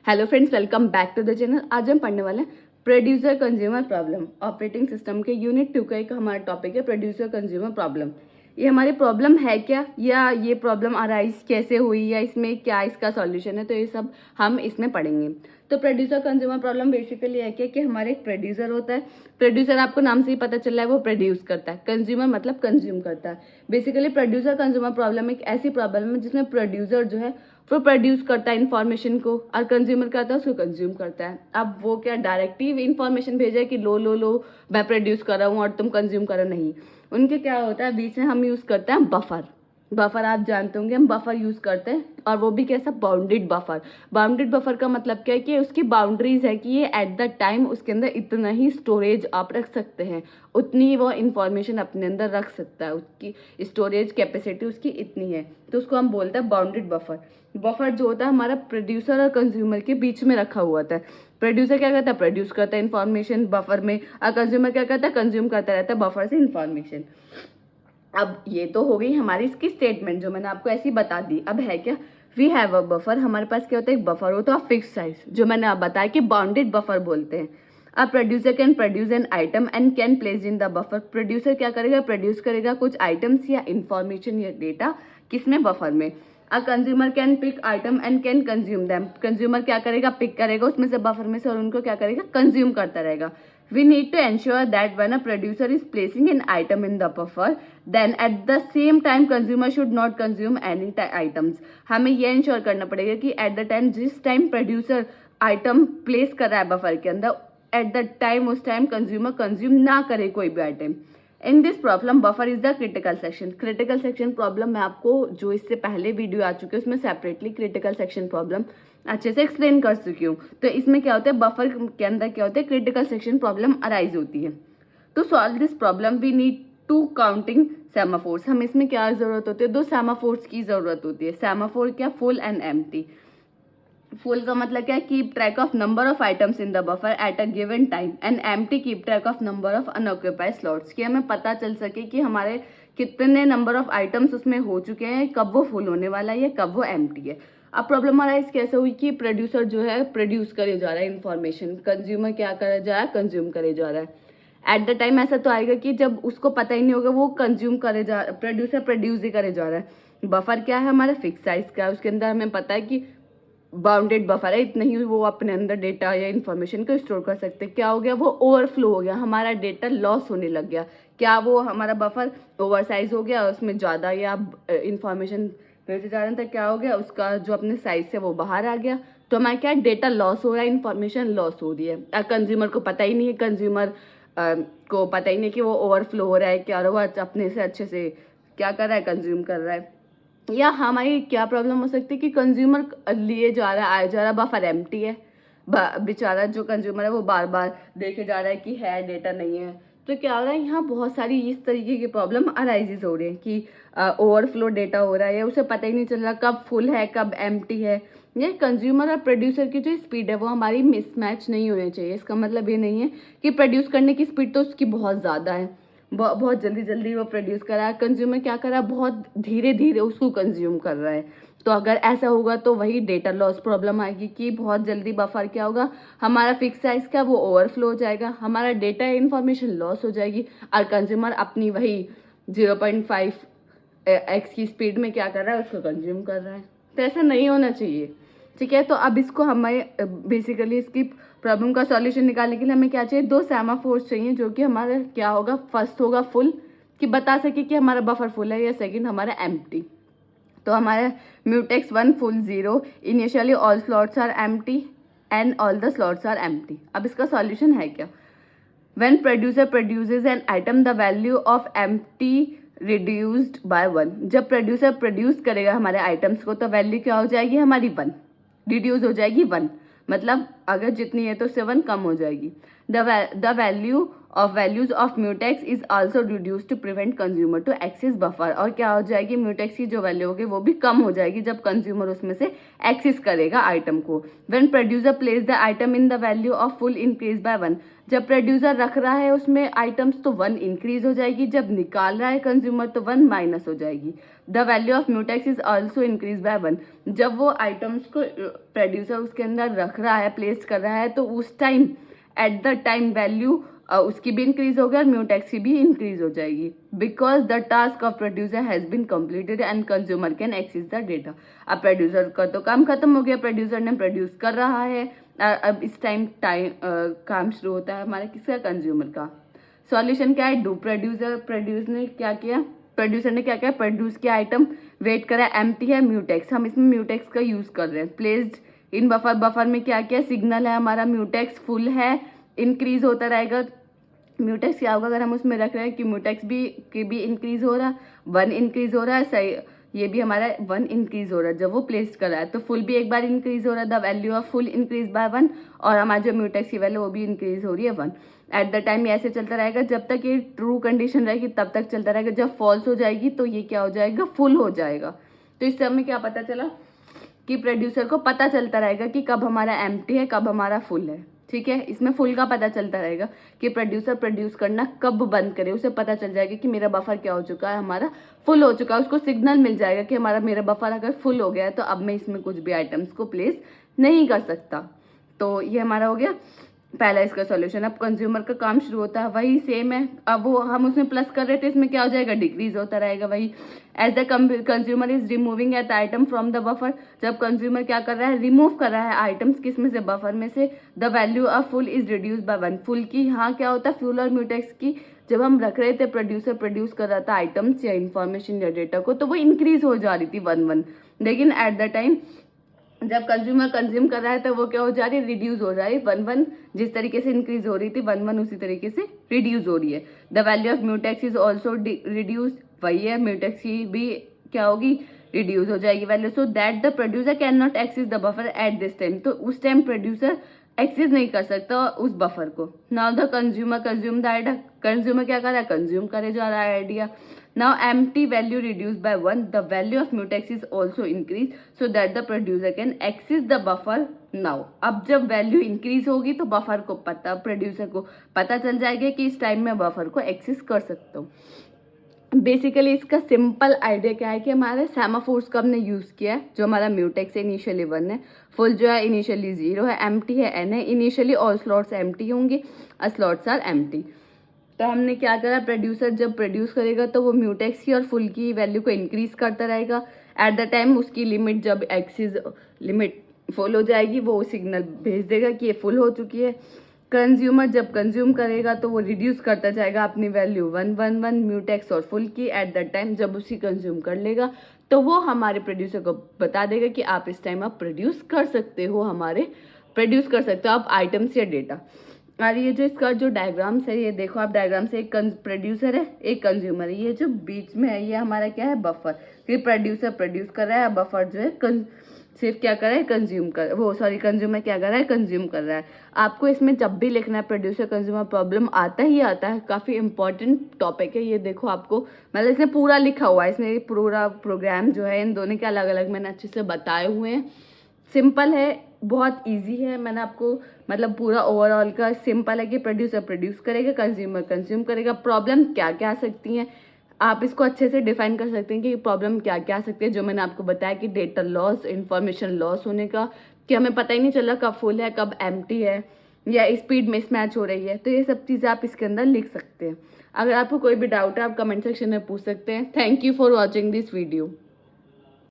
Hello friends, welcome back to the channel. आज हम पढ़ने वाले हैं producer consumer problem. Operating system के यूनिट 2 का एक हमारा टॉपिक है प्रोड्यूसर कंज्यूमर प्रॉब्लम। ये हमारी प्रॉब्लम है क्या, या ये प्रॉब्लम अराइज कैसे हुई, या इसमें क्या इसका सॉल्यूशन है, तो ये सब हम इसमें पढ़ेंगे। तो प्रोड्यूसर कंज्यूमर प्रॉब्लम बेसिकली है क्या कि हमारे एक प्रोड्यूसर होता है। प्रोड्यूसर आपको नाम से ही पता चल रहा है, वो प्रोड्यूस करता है। कंज्यूमर मतलब कंज्यूम करता है। बेसिकली प्रोड्यूसर कंज्यूमर प्रॉब्लम एक ऐसी प्रॉब्लम है जिसमें प्रोड्यूसर जो है वो प्रोड्यूस करता है इन्फॉर्मेशन को, और कंज्यूमर करता है उसको कंज्यूम करता है। अब वो क्या डायरेक्टिव इन्फॉर्मेशन भेजा है कि लो लो लो मैं प्रोड्यूस कर रहा हूँ और तुम कंज्यूम करो, नहीं। उनके क्या होता है, बीच में हम यूज करते हैं बफर। बफर आप जानते होंगे, हम बफर यूज करते हैं, और वो भी कैसा, बाउंडेड बफर। बाउंडेड बफर का मतलब क्या है कि उसकी बाउंड्रीज है कि ये एट द टाइम उसके अंदर इतना ही स्टोरेज आप रख सकते हैं, उतनी ही वो इंफॉर्मेशन अपने अंदर रख सकता है, उसकी स्टोरेज कैपेसिटी उसकी इतनी है, तो उसको हम बोलते हैं बाउंडेड बफर। बफर जो होता है हमारा प्रोड्यूसर और कंज्यूमर के बीच में रखा हुआ होता है। प्रोड्यूसर क्या करता है, प्रोड्यूस करता है इन्फॉर्मेशन बफर में, और कंज्यूमर क्या करता है, कंज्यूम करता रहता है बफर से इन्फॉर्मेशन। अब ये तो हो गई हमारी इसकी स्टेटमेंट जो मैंने आपको ऐसी बता दी। अब है क्या, वी हैव अ बफर। हमारे पास क्या होता है, एक बफर होता है फिक्स साइज, जो मैंने आप बताया कि बाउंडेड बफर बोलते हैं। अब producer can produce an item and can place in the buffer. Producer क्या करेगा, प्रोड्यूस करेगा कुछ आइटम्स या इंफॉर्मेशन या डेटा, किसमें, बफर में। A consumer can pick item and can consume them. Consumer क्या करेगा, पिक करेगा उसमें से, बफर में से, और उनको क्या करेगा, कंज्यूम करता रहेगा। We need to ensure that when a producer is placing an item in the buffer, then at the same time consumer should not consume any items. हमें ये इंश्योर करना पड़ेगा कि at the time, जिस time producer item place कर रहा है buffer के अंदर, एट द टाइम उस टाइम कंज्यूमर कंज्यूम ना करे कोई भी item. In this problem buffer is the critical section. Critical section problem मैं आपको जो इससे पहले वीडियो आ चुकी है उसमें सेपरेटली क्रिटिकल सेक्शन प्रॉब्लम अच्छे से एक्सप्लेन कर चुकी हूँ। तो इसमें क्या होता है, बफर के अंदर क्या होता है, क्रिटिकल सेक्शन प्रॉब्लम अराइज होती है। तो solve this problem we need to counting semaphores. हम इसमें क्या जरूरत होती है, दो सेमाफोर्स की जरूरत होती है। सेमाफोर क्या, फुल एंड एम्प्टी। फुल का मतलब क्या है, keep track of number of items in the buffer at a given time, and empty keep track of number of unoccupied slots, कि हमें पता चल सके कि हमारे कितने नंबर ऑफ आइटम्स उसमें हो चुके हैं, कब वो फुल होने वाला है या कब वो एम्प्टी है। अब प्रॉब्लम अराइज कैसे हुई कि प्रोड्यूसर जो है प्रोड्यूस करे जा रहा है इन्फॉर्मेशन, कंज्यूमर क्या करे जा रहा है, कंज्यूम करे जा रहा है। एट द टाइम ऐसा तो आएगा कि जब उसको पता ही नहीं होगा वो कंज्यूम करे जा, प्रोड्यूसर प्रोड्यूस ही करे जा रहा है। बफर क्या है, हमारा फिक्स साइज का है, उसके अंदर हमें पता है कि बाउंडेड बफर है, इतना ही वो अपने अंदर डेटा या इन्फॉर्मेशन को स्टोर कर सकते हैं। क्या हो गया, वो ओवरफ्लो हो गया, हमारा डेटा लॉस होने लग गया। क्या वो हमारा बफर ओवर साइज हो गया, उसमें ज़्यादा या इन्फॉर्मेशन भेजे जा रहा था, क्या हो गया, उसका जो अपने साइज से वो बाहर आ गया, तो हमारा क्या डेटा लॉस हो रहा है, इन्फॉर्मेशन लॉस हो रही है। कंज्यूमर को पता ही नहीं है, कंज्यूमर को पता ही नहीं कि वो ओवरफ्लो हो रहा है क्या, और वो अपने से अच्छे से क्या कर रहा है, कंज्यूम कर रहा है। या हमारी क्या प्रॉब्लम हो सकती है कि कंज्यूमर लिए जा रहा है, आया जा रहा है, बफर एम्प्टी है, बेचारा जो कंज्यूमर है वो बार बार देखे जा रहा है कि है डेटा नहीं है। तो क्या हो रहा है, यहाँ बहुत सारी इस तरीके की प्रॉब्लम अराइजेज हो रही है कि ओवरफ्लो डेटा हो रहा है, उसे पता ही नहीं चल रहा कब फुल है कब एम्प्टी है। ये कंज्यूमर और प्रोड्यूसर की जो स्पीड है वो हमारी मिसमैच नहीं होनी चाहिए। इसका मतलब ये नहीं है कि प्रोड्यूस करने की स्पीड तो उसकी बहुत ज़्यादा है, बहुत जल्दी जल्दी वो प्रोड्यूस कर रहा है, कंज्यूमर क्या कर रहा है, बहुत धीरे धीरे उसको कंज्यूम कर रहा है। तो अगर ऐसा होगा तो वही डेटा लॉस प्रॉब्लम आएगी कि बहुत जल्दी बफर क्या होगा, हमारा फिक्स साइज का वो ओवरफ्लो हो जाएगा, हमारा डेटा इन्फॉर्मेशन लॉस हो जाएगी, और कंज्यूमर अपनी वही 0.5 एक्स की स्पीड में क्या कर रहा है, उसको कंज्यूम कर रहा है। तो ऐसा नहीं होना चाहिए, ठीक है। तो अब इसको हमें बेसिकली इसकी प्रॉब्लम का सॉल्यूशन निकालने के लिए हमें क्या चाहिए, दो सेमाफोर्स चाहिए, जो कि हमारा क्या होगा, फर्स्ट होगा फुल, कि बता सके कि हमारा बफर फुल है, या सेकंड हमारा एम्प्टी। तो हमारा mutex 1 full 0, initially all slots are empty and all the slots are empty. अब इसका सॉल्यूशन है क्या, when producer produces an item the value of empty reduced by 1। जब प्रोड्यूसर प्रोड्यूस करेगा हमारे आइटम्स को तो वैल्यू क्या हो जाएगी, हमारी 1 रिड्यूस हो जाएगी 1, मतलब अगर जितनी है तो उससे 1 कम हो जाएगी। The value of values of mutex is also reduce to prevent consumer to access buffer. और क्या हो जाएगी, म्यूटेक्स की जो वैल्यू होगी वो भी कम हो जाएगी जब कंज्यूमर उसमें से एक्सेस करेगा आइटम को। When producer place the item in the value of full increase by 1, जब प्रोड्यूसर रख रहा है उसमें आइटम्स तो 1 इंक्रीज हो जाएगी, जब निकाल रहा है कंज्यूमर तो 1 माइनस हो जाएगी। The value of mutex is also increase by 1, जब वो आइटम्स को प्रोड्यूसर उसके अंदर रख रहा है, प्लेस कर रहा है, तो उस time at the time value उसकी भी इंक्रीज होगी और म्यूटेक्स की भी इंक्रीज हो जाएगी। Because the task of producer has been completed and consumer can access the data. अब प्रोड्यूसर का तो काम खत्म हो गया, प्रोड्यूसर ने प्रोड्यूस कर रहा है, अब इस टाइम काम शुरू होता है हमारा किसका, कंज्यूमर का। सॉल्यूशन क्या है, डू प्रोड्यूसर ने क्या किया, प्रोड्यूस किया आइटम, वेट करा, एम्प्टी है म्यूटेक्स, हम इसमें म्यूटेक्स का यूज कर रहे हैं। प्लेस्ड इन बफर, बफर में क्या किया, सिग्नल है हमारा, म्यूटेक्स फुल है, इंक्रीज होता रहेगा। म्यूटेक्स क्या होगा अगर हम उसमें रख रहे हैं कि म्यूटेक्स भी इंक्रीज हो रहा है, 1 इंक्रीज हो रहा है, सही, ये भी हमारा 1 इंक्रीज हो रहा है जब वो प्लेस कर रहा है, तो फुल भी एक बार इंक्रीज हो रहा है, the value of full increase by 1, और हमारा जो म्यूटेक्स की वैल्यू वो भी इंक्रीज हो रही है 1। एट द टाइम ऐसे चलता रहेगा जब तक ये ट्रू कंडीशन रहेगी तब तक चलता रहेगा, जब फॉल्स हो जाएगी तो ये क्या हो जाएगा, फुल हो जाएगा। तो इस समय क्या पता चला कि प्रोड्यूसर को पता चलता रहेगा कि कब हमारा एम्प्टी है, कब हमारा फुल है। ठीक है, इसमें फुल का पता चलता रहेगा कि प्रोड्यूसर प्रोड्यूस करना कब बंद करे, उसे पता चल जाएगा कि मेरा बफर क्या हो चुका है, हमारा फुल हो चुका है, उसको सिग्नल मिल जाएगा कि मेरा बफर अगर फुल हो गया है तो अब मैं इसमें कुछ भी आइटम्स को प्लेस नहीं कर सकता। तो ये हमारा हो गया पहला इसका सॉल्यूशन। अब कंज्यूमर का काम शुरू होता है, वही सेम है, अब वो हम उसमें प्लस कर रहे थे, इसमें क्या हो जाएगा, डिक्रीज होता रहेगा वही। As the consumer is removing at item from the buffer, जब कंज्यूमर क्या कर रहा है, रिमूव कर रहा है आइटम्स किस में से, बफर में से, the value of full is reduce by 1, full की यहाँ क्या होता है, फ्यूल और म्यूटेक्स की जब हम रख रहे थे, प्रोड्यूसर प्रोड्यूस कर रहा था आइटम्स या इन्फॉर्मेशन या डेटा को, तो वो इंक्रीज हो जा रही थी 1 लेकिन एट द टाइम जब कंज्यूमर कंज्यूम कर रहा है तो वो क्या हो जा रही है, रिड्यूस हो जा रही है 1 जिस तरीके से इंक्रीज हो रही थी 1 उसी तरीके से रिड्यूस हो रही है। The value of mutex is also reduce, वही है, म्यूटेक्स की भी क्या होगी, रिड्यूस हो जाएगी value, so that the producer cannot access the buffer at this time, तो उस टाइम प्रोड्यूसर एक्सेस नहीं कर सकता उस बफर को। Now the consumer consume the idea, consumer क्या कर रहा है, कंज्यूम करे जा रहा है idea. Now empty value reduced by 1, the value of mutex is also increased so that the producer can access the buffer now। अब जब वैल्यू इंक्रीज होगी तो बफर को पता, प्रोड्यूसर को पता चल जाएगा कि इस टाइम में बफर को एक्सेस कर सकता हूँ। बेसिकली इसका सिंपल आइडिया क्या है कि हमारे सेमाफोर्स का हमने यूज किया है, जो हमारा म्यूटेक्स है इनिशियली 1 है, फुल जो है इनिशियली 0 है, एम्प्टी है n है, इनिशियली ऑल स्लॉट्स एम्प्टी होंगे, स्लॉट्स आर एम्प्टी। तो हमने क्या करा, प्रोड्यूसर जब प्रोड्यूस करेगा तो वो म्यूटेक्स की और फुल की वैल्यू को इंक्रीज करता रहेगा, एट द टाइम उसकी लिमिट जब एक्सेस लिमिट फुल हो जाएगी वो सिग्नल भेज देगा कि ये फुल हो चुकी है। कंज्यूमर जब कंज्यूम करेगा तो वो रिड्यूस करता जाएगा अपनी वैल्यू 1 म्यूटेक्स और फुल की, एट द टाइम जब उसी कंज्यूम कर लेगा तो वो हमारे प्रोड्यूसर को बता देगा कि आप इस टाइम आप प्रोड्यूस कर सकते हो आप आइटम्स या डेटा। और ये जो इसका जो डायग्राम्स है, ये देखो आप डायग्राम से, एक प्रोड्यूसर है एक कंज्यूमर है, ये जो बीच में है ये हमारा क्या है, बफर, फिर प्रोड्यूसर प्रोड्यूस कर रहा है, बफर जो है सिर्फ क्या कर रहा है, कंज्यूमर क्या कर रहा है, कंज्यूम कर रहा है। आपको इसमें जब भी लिखना है प्रोड्यूसर कंज्यूमर प्रॉब्लम आता ही आता है, काफ़ी इंपॉर्टेंट टॉपिक है ये। देखो आपको मतलब इसमें पूरा लिखा हुआ है, इसमें पूरा प्रोग्राम जो है इन दोनों के अलग अलग मैंने अच्छे से बताए हुए हैं। सिंपल है, बहुत इजी है, मैंने आपको मतलब पूरा ओवरऑल का सिंपल है कि प्रोड्यूसर प्रोड्यूस करेगा, कंज्यूमर कंज्यूम करेगा। प्रॉब्लम क्या क्या आ सकती हैं आप इसको अच्छे से डिफाइन कर सकते हैं कि प्रॉब्लम क्या क्या आ सकती है, जो मैंने आपको बताया कि डेटा लॉस, इंफॉर्मेशन लॉस होने का, कि हमें पता ही नहीं चला कब फुल है कब एम्प्टी है, या स्पीड मिसमैच हो रही है, तो ये सब चीज़ें आप इसके अंदर लिख सकते हैं। अगर आपको कोई भी डाउट है आप कमेंट सेक्शन में पूछ सकते हैं। Thank you for watching this video.